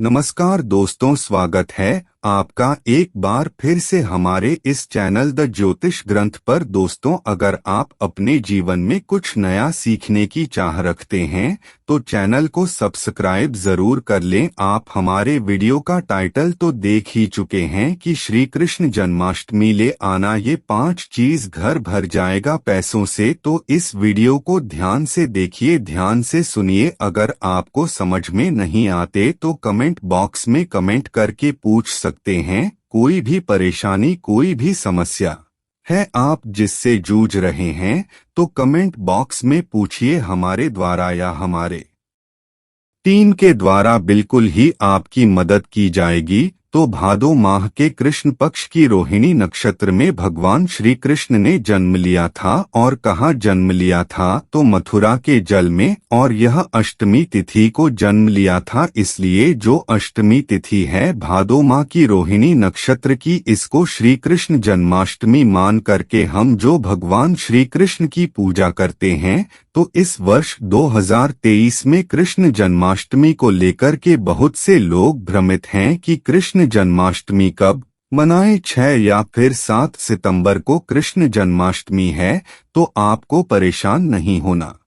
नमस्कार दोस्तों, स्वागत है आपका एक बार फिर से हमारे इस चैनल द ज्योतिष ग्रंथ पर। दोस्तों, अगर आप अपने जीवन में कुछ नया सीखने की चाह रखते हैं तो चैनल को सब्सक्राइब जरूर कर लें। आप हमारे वीडियो का टाइटल तो देख ही चुके हैं कि श्री कृष्ण जन्माष्टमी ले आना, ये 5 चीज घर भर जाएगा पैसों से। तो इस वीडियो को ध्यान से देखिए, ध्यान से सुनिए। अगर आपको समझ में नहीं आते तो कमेंट बॉक्स में कमेंट करके पूछ सकते हैं। कोई भी परेशानी, कोई भी समस्या है आप जिससे जूझ रहे हैं तो कमेंट बॉक्स में पूछिए, हमारे द्वारा या हमारे टीम के द्वारा बिल्कुल ही आपकी मदद की जाएगी। तो भादो माह के कृष्ण पक्ष की रोहिणी नक्षत्र में भगवान श्री कृष्ण ने जन्म लिया था। और कहाँ जन्म लिया था? तो मथुरा के जल में। और यह अष्टमी तिथि को जन्म लिया था, इसलिए जो अष्टमी तिथि है भादो माह की रोहिणी नक्षत्र की, इसको श्री कृष्ण जन्माष्टमी मान करके हम जो भगवान श्री कृष्ण की पूजा करते हैं। तो इस वर्ष 2023 में कृष्ण जन्माष्टमी को लेकर के बहुत से लोग भ्रमित हैं कि कृष्ण जन्माष्टमी कब मनाएं, 6 या फिर 7 सितंबर को कृष्ण जन्माष्टमी है। तो आपको परेशान नहीं होना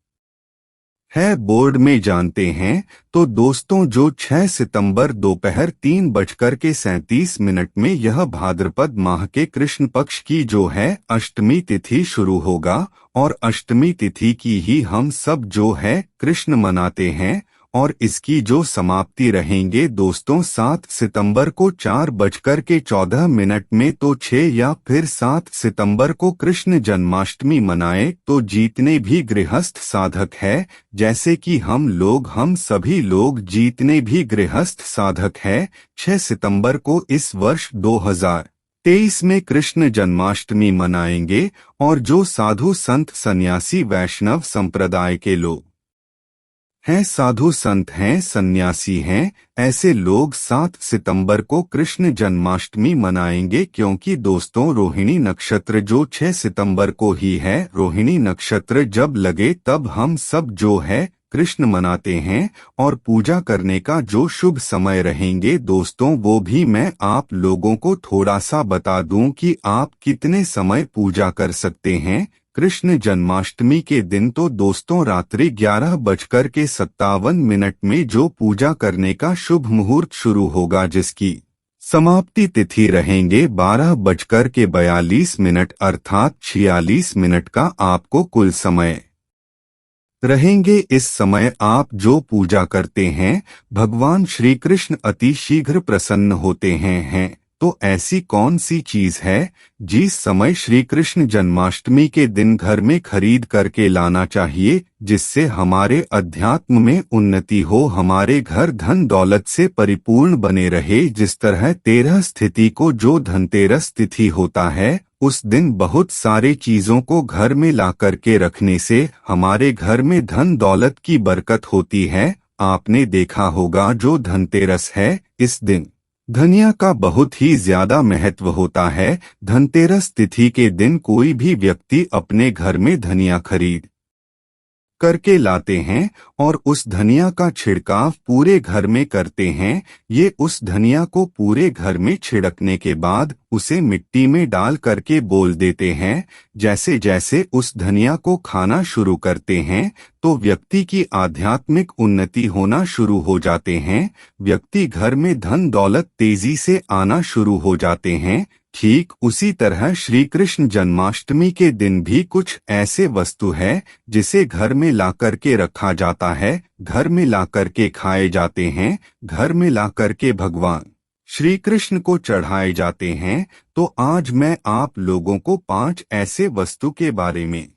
है, बोर्ड में जानते हैं। तो दोस्तों, जो 6 सितंबर दोपहर 3:37 में यह भाद्रपद माह के कृष्ण पक्ष की जो है अष्टमी तिथि शुरू होगा। और अष्टमी तिथि की ही हम सब जो है कृष्ण मनाते हैं। और इसकी जो समाप्ति रहेंगे दोस्तों 7 सितंबर को 4:14 में। तो 6 या फिर 7 सितंबर को कृष्ण जन्माष्टमी मनाए तो जितने भी गृहस्थ साधक है, जैसे कि हम सभी लोग जितने भी गृहस्थ साधक है, 6 सितंबर को इस वर्ष 2023 में कृष्ण जन्माष्टमी मनाएंगे। और जो साधु संत सन्यासी वैष्णव संप्रदाय के लोग हैं, साधु संत हैं, सन्यासी हैं, ऐसे लोग 7 सितंबर को कृष्ण जन्माष्टमी मनाएंगे। क्योंकि दोस्तों रोहिणी नक्षत्र जो 6 सितंबर को ही है, रोहिणी नक्षत्र जब लगे तब हम सब जो है कृष्ण मनाते हैं। और पूजा करने का जो शुभ समय रहेंगे दोस्तों, वो भी मैं आप लोगों को थोड़ा सा बता दूं कि आप कितने समय पूजा कर सकते हैं कृष्ण जन्माष्टमी के दिन। तो दोस्तों रात्रि 11:57 में जो पूजा करने का शुभ मुहूर्त शुरू होगा, जिसकी समाप्ति तिथि रहेंगे 12:42 अर्थात 46 मिनट का आपको कुल समय रहेंगे। इस समय आप जो पूजा करते हैं भगवान श्री कृष्ण अति शीघ्र प्रसन्न होते हैं। तो ऐसी कौन सी चीज है जिस समय श्री कृष्ण जन्माष्टमी के दिन घर में खरीद करके लाना चाहिए, जिससे हमारे अध्यात्म में उन्नति हो, हमारे घर धन दौलत से परिपूर्ण बने रहे। जिस तरह 13 तिथि को जो धनतेरस तिथि होता है, उस दिन बहुत सारे चीजों को घर में ला करके रखने से हमारे घर में धन दौलत की बरकत होती है। आपने देखा होगा जो धनतेरस है, इस दिन धनिया का बहुत ही ज्यादा महत्व होता है। धनतेरस तिथि के दिन कोई भी व्यक्ति अपने घर में धनिया खरीद करके लाते हैं और उस धनिया का छिड़काव पूरे घर में करते हैं। ये उस धनिया को पूरे घर में छिड़कने के बाद उसे मिट्टी में डाल करके बोल देते हैं। जैसे जैसे उस धनिया को खाना शुरू करते हैं तो व्यक्ति की आध्यात्मिक उन्नति होना शुरू हो जाते हैं। व्यक्ति घर में धन दौलत तेजी से आना शुरू हो जाते हैं। ठीक उसी तरह श्री कृष्ण जन्माष्टमी के दिन भी कुछ ऐसे वस्तु है जिसे घर में ला करके रखा जाता है, घर में ला करके खाए जाते हैं, घर में ला करके भगवान श्री कृष्ण को चढ़ाए जाते हैं। तो आज मैं आप लोगों को 5 ऐसे वस्तु के बारे में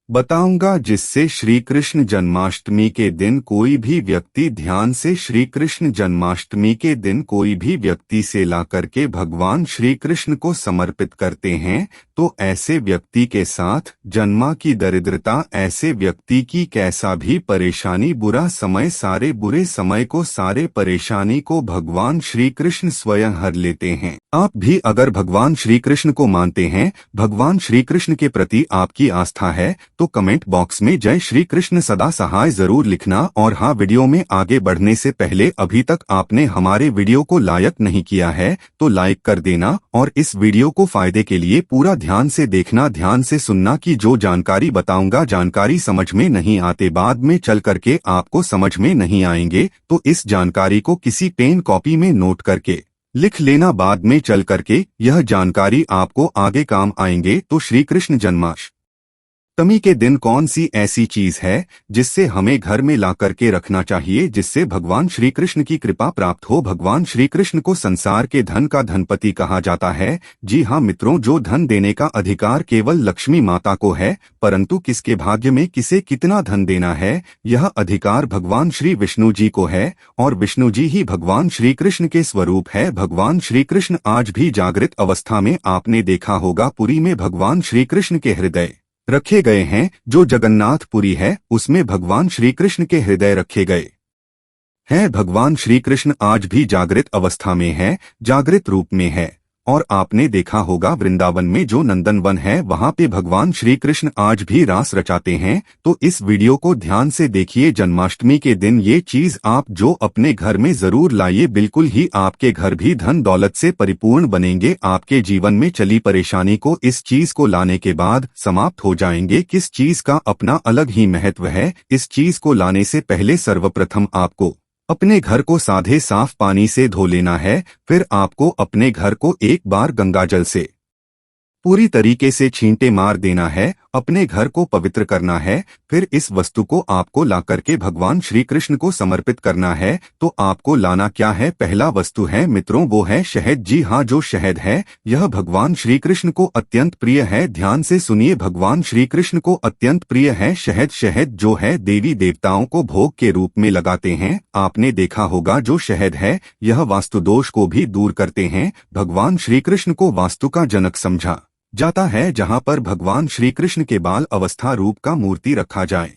बताऊंगा जिससे श्री कृष्ण जन्माष्टमी के दिन कोई भी व्यक्ति ध्यान से श्री कृष्ण जन्माष्टमी के दिन कोई भी व्यक्ति से ला करके भगवान श्री कृष्ण को समर्पित करते हैं तो ऐसे व्यक्ति के साथ जन्मा की दरिद्रता, ऐसे व्यक्ति की कैसा भी परेशानी, बुरा समय, सारे बुरे समय को, सारे परेशानी को भगवान श्री कृष्ण स्वयं हर लेते हैं। आप भी अगर भगवान श्री कृष्ण को मानते हैं, भगवान श्री कृष्ण के प्रति आपकी आस्था है, तो कमेंट बॉक्स में जय श्री कृष्ण सदा सहाय जरूर लिखना। और हाँ, वीडियो में आगे बढ़ने से पहले अभी तक आपने हमारे वीडियो को लाइक नहीं किया है तो लाइक कर देना, और इस वीडियो को फायदे के लिए पूरा ध्यान से देखना, ध्यान से सुनना कि जो जानकारी बताऊंगा जानकारी समझ में नहीं आते, बाद में चल करके आपको समझ में नहीं आएंगे, तो इस जानकारी को किसी पेन कॉपी में नोट करके लिख लेना, बाद में चल करके यह जानकारी आपको आगे काम आएंगे। तो श्री कृष्ण जन्माष्टमी के दिन कौन सी ऐसी चीज है जिससे हमें घर में ला करके रखना चाहिए, जिससे भगवान श्री कृष्ण की कृपा प्राप्त हो। भगवान श्री कृष्ण को संसार के धन का धनपति कहा जाता है। जी हाँ मित्रों, जो धन देने का अधिकार केवल लक्ष्मी माता को है, परंतु किसके भाग्य में किसे कितना धन देना है, यह अधिकार भगवान श्री विष्णु जी को है, और विष्णु जी ही भगवान श्री कृष्ण के स्वरूप है। भगवान श्री कृष्ण आज भी जागृत अवस्था में आपने देखा होगा, पुरी में भगवान श्री कृष्ण के हृदय रखे गए हैं। जो जगन्नाथपुरी है उसमें भगवान श्री कृष्ण के हृदय रखे गए हैं। भगवान श्री कृष्ण आज भी जागृत अवस्था में है, जागृत रूप में है। और आपने देखा होगा वृंदावन में जो नंदन वन है, वहां पे भगवान श्री कृष्ण आज भी रास रचाते हैं। तो इस वीडियो को ध्यान से देखिए। जन्माष्टमी के दिन ये चीज आप जो अपने घर में जरूर लाइए, बिल्कुल ही आपके घर भी धन दौलत से परिपूर्ण बनेंगे। आपके जीवन में चली परेशानी को इस चीज को लाने के बाद समाप्त हो जाएंगे। किस चीज का अपना अलग ही महत्व है। इस चीज को लाने से पहले सर्वप्रथम आपको अपने घर को साधे साफ पानी से धो लेना है। फिर आपको अपने घर को एक बार गंगाजल से पूरी तरीके से छींटे मार देना है, अपने घर को पवित्र करना है। फिर इस वस्तु को आपको ला करके भगवान श्री कृष्ण को समर्पित करना है। तो आपको लाना क्या है? पहला वस्तु है मित्रों, वो है शहद। जी हाँ, जो शहद है यह भगवान श्री कृष्ण को अत्यंत प्रिय है। ध्यान से सुनिए, भगवान श्री कृष्ण को अत्यंत प्रिय है शहद। शहद जो है देवी देवताओं को भोग के रूप में लगाते हैं। आपने देखा होगा जो शहद है यह वास्तु दोष को भी दूर करते हैं। भगवान श्री कृष्ण को वास्तु का जनक समझा जाता है, जहां पर भगवान श्री कृष्ण के बाल अवस्था रूप का मूर्ति रखा जाए,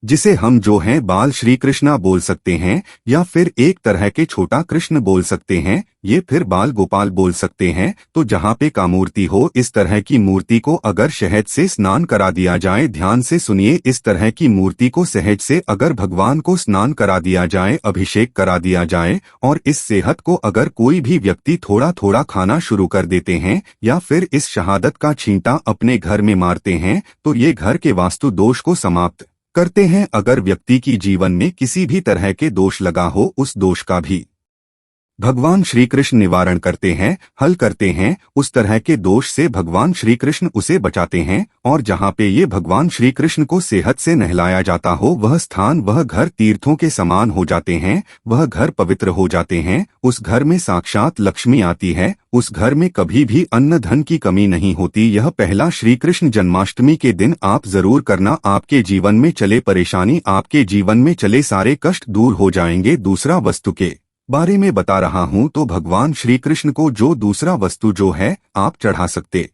जिसे हम जो हैं बाल श्री कृष्णा बोल सकते हैं, या फिर एक तरह के छोटा कृष्ण बोल सकते हैं, ये फिर बाल गोपाल बोल सकते हैं। तो जहाँ पे का मूर्ति हो, इस तरह की मूर्ति को अगर शहद से स्नान करा दिया जाए, ध्यान से सुनिए, इस तरह की मूर्ति को शहद से अगर भगवान को स्नान करा दिया जाए, अभिषेक करा दिया जाए, और इस सेहत को अगर कोई भी व्यक्ति थोड़ा थोड़ा खाना शुरू कर देते हैं, या फिर इस शहादत का छींटा अपने घर में मारते हैं, तो ये घर के वास्तु दोष को समाप्त करते हैं। अगर व्यक्ति की जीवन में किसी भी तरह के दोष लगा हो, उस दोष का भी भगवान श्री कृष्ण निवारण करते हैं, हल करते हैं। उस तरह के दोष से भगवान श्री कृष्ण उसे बचाते हैं। और जहाँ पे ये भगवान श्री कृष्ण को सेहत से नहलाया जाता हो, वह स्थान, वह घर तीर्थों के समान हो जाते हैं, वह घर पवित्र हो जाते हैं। उस घर में साक्षात लक्ष्मी आती है, उस घर में कभी भी अन्न धन की कमी नहीं होती। यह पहला श्री कृष्ण जन्माष्टमी के दिन आप जरूर करना। आपके जीवन में चले परेशानी, आपके जीवन में चले सारे कष्ट दूर हो जाएंगे। दूसरा वस्तु के बारे में बता रहा हूं, तो भगवान श्री कृष्ण को जो दूसरा वस्तु जो है आप चढ़ा सकते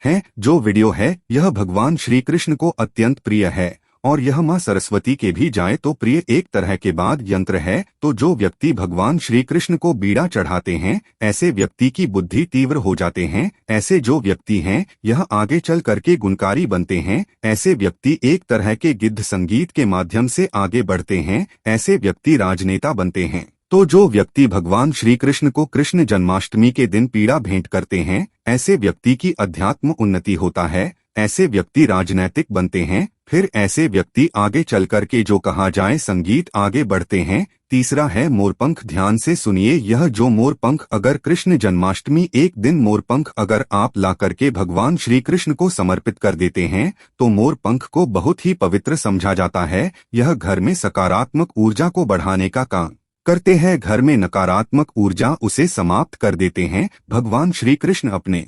हैं। जो वीडियो है यह भगवान श्री कृष्ण को अत्यंत प्रिय है, और यह मां सरस्वती के भी जाए तो प्रिय एक तरह के बाद यंत्र है। तो जो व्यक्ति भगवान श्री कृष्ण को बीड़ा चढ़ाते हैं, ऐसे व्यक्ति की बुद्धि तीव्र हो जाते हैं। ऐसे जो व्यक्ति हैं यह आगे चल करके गुणकारी बनते हैं। ऐसे व्यक्ति एक तरह के गिद्ध संगीत के माध्यम से आगे बढ़ते हैं। ऐसे व्यक्ति राजनेता बनते हैं। तो जो व्यक्ति भगवान श्री कृष्ण को कृष्ण जन्माष्टमी के दिन पीड़ा भेंट करते हैं, ऐसे व्यक्ति की अध्यात्म उन्नति होता है। ऐसे व्यक्ति राजनैतिक बनते हैं। फिर ऐसे व्यक्ति आगे चल करके जो कहा जाए संगीत आगे बढ़ते हैं। तीसरा है मोरपंख। ध्यान से सुनिए, यह जो मोरपंख अगर कृष्ण जन्माष्टमी एक दिन मोरपंख अगर आप ला करके भगवान श्री कृष्ण को समर्पित कर देते हैं, तो मोरपंख को बहुत ही पवित्र समझा जाता है। यह घर में सकारात्मक ऊर्जा को बढ़ाने का काम करते हैं, घर में नकारात्मक ऊर्जा उसे समाप्त कर देते हैं। भगवान श्री कृष्ण अपने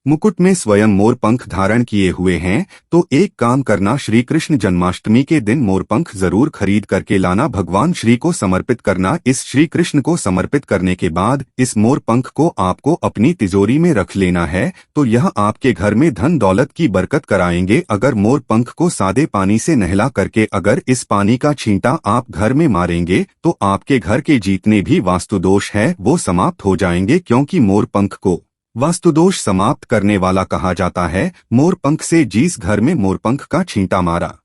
मुकुट में स्वयं मोर पंख धारण किए हुए हैं, तो एक काम करना, श्री कृष्ण जन्माष्टमी के दिन मोर पंख जरूर खरीद करके लाना, भगवान श्री को समर्पित करना। इस श्री कृष्ण को समर्पित करने के बाद इस मोर पंख को आपको अपनी तिजोरी में रख लेना है, तो यह आपके घर में धन दौलत की बरकत कराएंगे। अगर मोर पंख को सादे पानी से नहला करके अगर इस पानी का छींटा आप घर में मारेंगे तो आपके घर के जितने भी वास्तुदोष है वो समाप्त हो जाएंगे, क्योंकि मोर पंख को वास्तुदोष समाप्त करने वाला कहा जाता है। मोर पंख से जिस घर में मोरपंख का छींटा मारा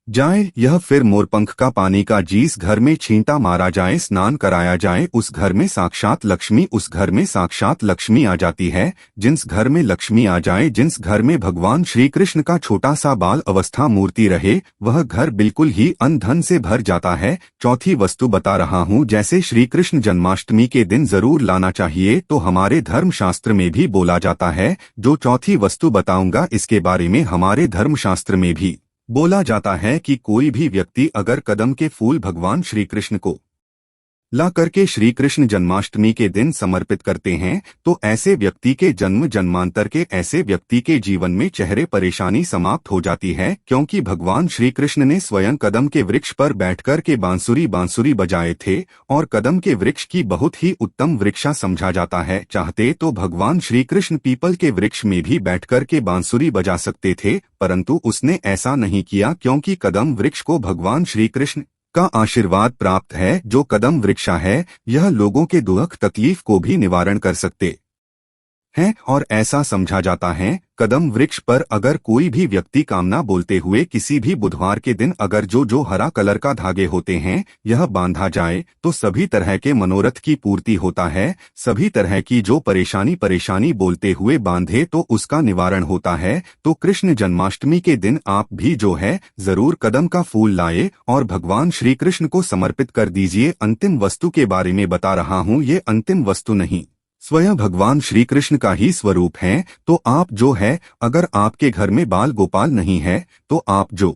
जाए, यह फिर मोरपंख का पानी का जिस घर में छींटा मारा जाए, स्नान कराया जाए, उस घर में साक्षात लक्ष्मी, उस घर में साक्षात लक्ष्मी आ जाती है। जिस घर में लक्ष्मी आ जाए, जिस घर में भगवान श्री कृष्ण का छोटा सा बाल अवस्था मूर्ति रहे, वह घर बिल्कुल ही अन्न धन से भर जाता है। चौथी वस्तु बता रहा हूँ, जैसे श्री कृष्ण जन्माष्टमी के दिन जरूर लाना चाहिए, तो हमारे धर्मशास्त्र में भी बोला जाता है। जो चौथी वस्तु बताऊंगा इसके बारे में हमारे धर्मशास्त्र में भी बोला जाता है कि कोई भी व्यक्ति अगर कदम के फूल भगवान श्री कृष्ण को ला करके श्री कृष्ण जन्माष्टमी के दिन समर्पित करते हैं, तो ऐसे व्यक्ति के जन्म जन्मांतर के ऐसे व्यक्ति के जीवन में चेहरे परेशानी समाप्त हो जाती है, क्योंकि भगवान श्री कृष्ण ने स्वयं कदम के वृक्ष पर बैठकर के बांसुरी बजाए थे, और कदम के वृक्ष की बहुत ही उत्तम वृक्षा समझा जाता है। चाहते तो भगवान श्री कृष्ण पीपल के वृक्ष में भी बैठकर के बांसुरी बजा सकते थे, परंतु उसने ऐसा नहीं किया, क्योंकि कदम वृक्ष को भगवान श्री कृष्ण का आशीर्वाद प्राप्त है। जो कदम वृक्षा है, यह लोगों के दुख तकलीफ को भी निवारण कर सकते हैं, और ऐसा समझा जाता है कदम वृक्ष पर अगर कोई भी व्यक्ति कामना बोलते हुए किसी भी बुधवार के दिन अगर जो हरा कलर का धागे होते हैं यह बांधा जाए, तो सभी तरह के मनोरथ की पूर्ति होता है। सभी तरह की जो परेशानी बोलते हुए बांधे तो उसका निवारण होता है। तो कृष्ण जन्माष्टमी के दिन आप भी जो है जरूर कदम का फूल लाए और भगवान श्री कृष्ण को समर्पित कर दीजिए। अंतिम वस्तु के बारे में बता रहा हूँ, ये अंतिम वस्तु नहीं, स्वयं भगवान श्री कृष्ण का ही स्वरूप है। तो आप जो है, अगर आपके घर में बाल गोपाल नहीं है, तो आप जो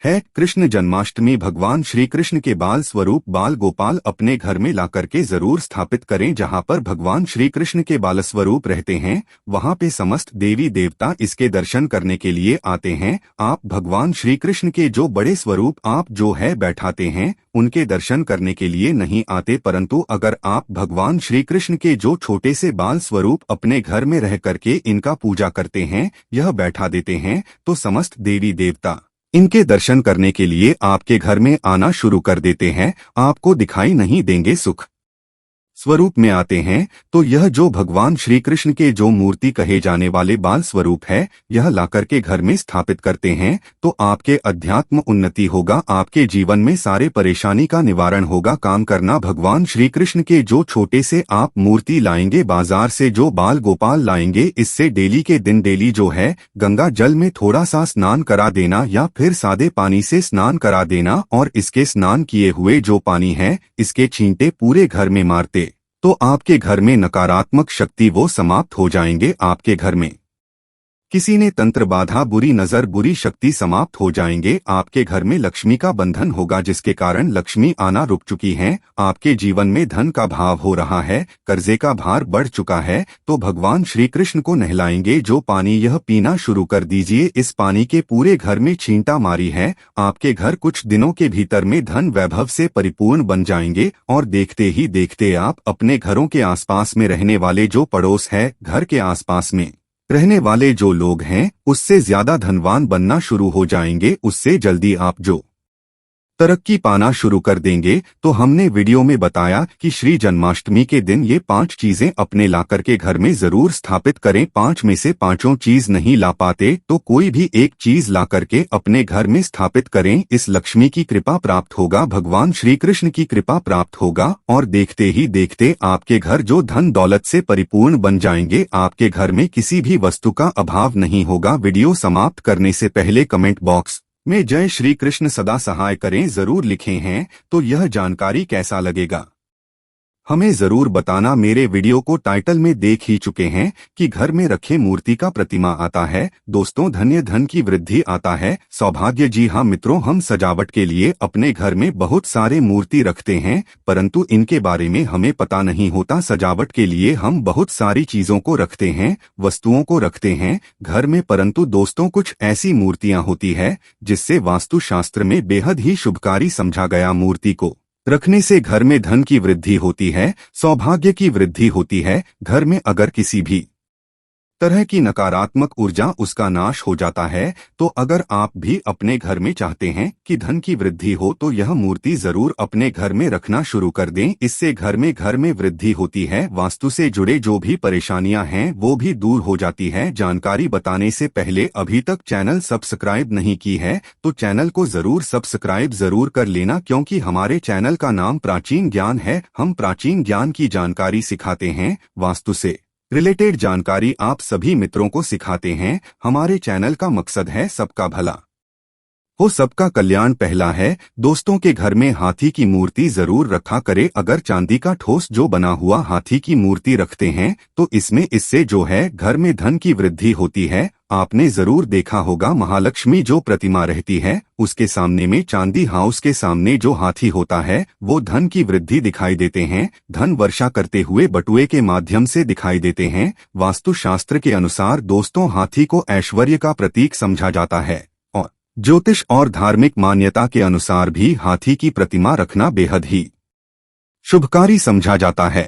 है कृष्ण जन्माष्टमी भगवान श्री कृष्ण के बाल स्वरूप बाल गोपाल अपने घर में ला करके जरूर स्थापित करें। जहां पर भगवान श्री कृष्ण के बाल स्वरूप रहते हैं, वहां पे समस्त देवी देवता इसके दर्शन करने के लिए आते हैं। आप भगवान श्री कृष्ण के जो बड़े स्वरूप आप जो है बैठाते हैं, उनके दर्शन करने के लिए नहीं आते, परंतु अगर आप भगवान श्री कृष्ण के जो छोटे से बाल स्वरूप अपने घर में रह करके इनका पूजा करते हैं, यह बैठा देते हैं, तो समस्त देवी देवता इनके दर्शन करने के लिए आपके घर में आना शुरू कर देते हैं। आपको दिखाई नहीं देंगे, सुख स्वरूप में आते हैं। तो यह जो भगवान श्री कृष्ण के जो मूर्ति कहे जाने वाले बाल स्वरूप है, यह लाकर के घर में स्थापित करते हैं, तो आपके अध्यात्म उन्नति होगा, आपके जीवन में सारे परेशानी का निवारण होगा। काम करना, भगवान श्री कृष्ण के जो छोटे से आप मूर्ति लाएंगे, बाजार से जो बाल गोपाल लाएंगे, इससे डेली के दिन डेली जो है गंगा जल में थोड़ा सा स्नान करा देना या फिर सादे पानी से स्नान करा देना, और इसके स्नान किए हुए जो पानी है इसके छींटे पूरे घर में मारते, तो आपके घर में नकारात्मक शक्ति वो समाप्त हो जाएंगे। आपके घर में किसी ने तंत्र बाधा, बुरी नजर, बुरी शक्ति समाप्त हो जाएंगे। आपके घर में लक्ष्मी का बंधन होगा, जिसके कारण लक्ष्मी आना रुक चुकी हैं। आपके जीवन में धन का भाव हो रहा है, कर्जे का भार बढ़ चुका है, तो भगवान श्री कृष्ण को नहलाएंगे जो पानी यह पीना शुरू कर दीजिए। इस पानी के पूरे घर में छींटा मारी है, आपके घर कुछ दिनों के भीतर में धन वैभव से परिपूर्ण बन जाएंगे। और देखते ही देखते आप अपने घरों के आसपास में रहने वाले जो पड़ोस है, घर के आसपास में रहने वाले जो लोग हैं, उससे ज्यादा धनवान बनना शुरू हो जाएंगे। उससे जल्दी आप जो तरक्की पाना शुरू कर देंगे। तो हमने वीडियो में बताया कि श्री जन्माष्टमी के दिन ये 5 चीजें अपने लाकर के घर में जरूर स्थापित करें। 5 में से 5 चीज नहीं ला पाते तो कोई भी एक चीज ला करके अपने घर में स्थापित करें। इस लक्ष्मी की कृपा प्राप्त होगा, भगवान श्री कृष्ण की कृपा प्राप्त होगा, और देखते ही देखते आपके घर जो धन दौलत से परिपूर्ण बन जाएंगे। आपके घर में किसी भी वस्तु का अभाव नहीं होगा। वीडियो समाप्त करने से पहले कमेंट बॉक्स में जय श्री कृष्ण सदा सहाय करें जरूर लिखे हैं। तो यह जानकारी कैसा लगेगा? हमें जरूर बताना। मेरे वीडियो को टाइटल में देख ही चुके हैं कि घर में रखे मूर्ति का प्रतिमा आता है दोस्तों धन्य धन की वृद्धि आता है, सौभाग्य। जी हाँ मित्रों, हम सजावट के लिए अपने घर में बहुत सारे मूर्ति रखते हैं, परंतु इनके बारे में हमें पता नहीं होता। सजावट के लिए हम बहुत सारी चीजों को रखते हैं, वस्तुओं को रखते हैं घर में, परंतु दोस्तों कुछ ऐसी मूर्तियां होती है जिससे वास्तुशास्त्र में बेहद ही शुभकारी समझा गया। मूर्ति को रखने से घर में धन की वृद्धि होती है, सौभाग्य की वृद्धि होती है। घर में अगर किसी भी तरह की नकारात्मक ऊर्जा उसका नाश हो जाता है। तो अगर आप भी अपने घर में चाहते हैं कि धन की वृद्धि हो तो यह मूर्ति जरूर अपने घर में रखना शुरू कर दें। इससे घर में वृद्धि होती है, वास्तु से जुड़े जो भी परेशानियां हैं वो भी दूर हो जाती है। जानकारी बताने से पहले अभी तक चैनल सब्सक्राइब नहीं की है तो चैनल को जरूर सब्सक्राइब जरूर कर लेना, क्योंकि हमारे चैनल का नाम प्राचीन ज्ञान है। हम प्राचीन ज्ञान की जानकारी सिखाते हैं, वास्तु से रिलेटेड जानकारी आप सभी मित्रों को सिखाते हैं। हमारे चैनल का मकसद है सबका भला हो, सबका कल्याण पहला है। दोस्तों के घर में हाथी की मूर्ति जरूर रखा करें। अगर चांदी का ठोस जो बना हुआ हाथी की मूर्ति रखते हैं तो इससे जो है घर में धन की वृद्धि होती है। आपने जरूर देखा होगा महालक्ष्मी जो प्रतिमा रहती है उसके सामने में चांदी हाउस के सामने जो हाथी होता है वो धन की वृद्धि दिखाई देते हैं, धन वर्षा करते हुए बटुए के माध्यम से दिखाई देते हैं। वास्तुशास्त्र के अनुसार दोस्तों हाथी को ऐश्वर्य का प्रतीक समझा जाता है और ज्योतिष और धार्मिक मान्यता के अनुसार भी हाथी की प्रतिमा रखना बेहद ही शुभकारी समझा जाता है।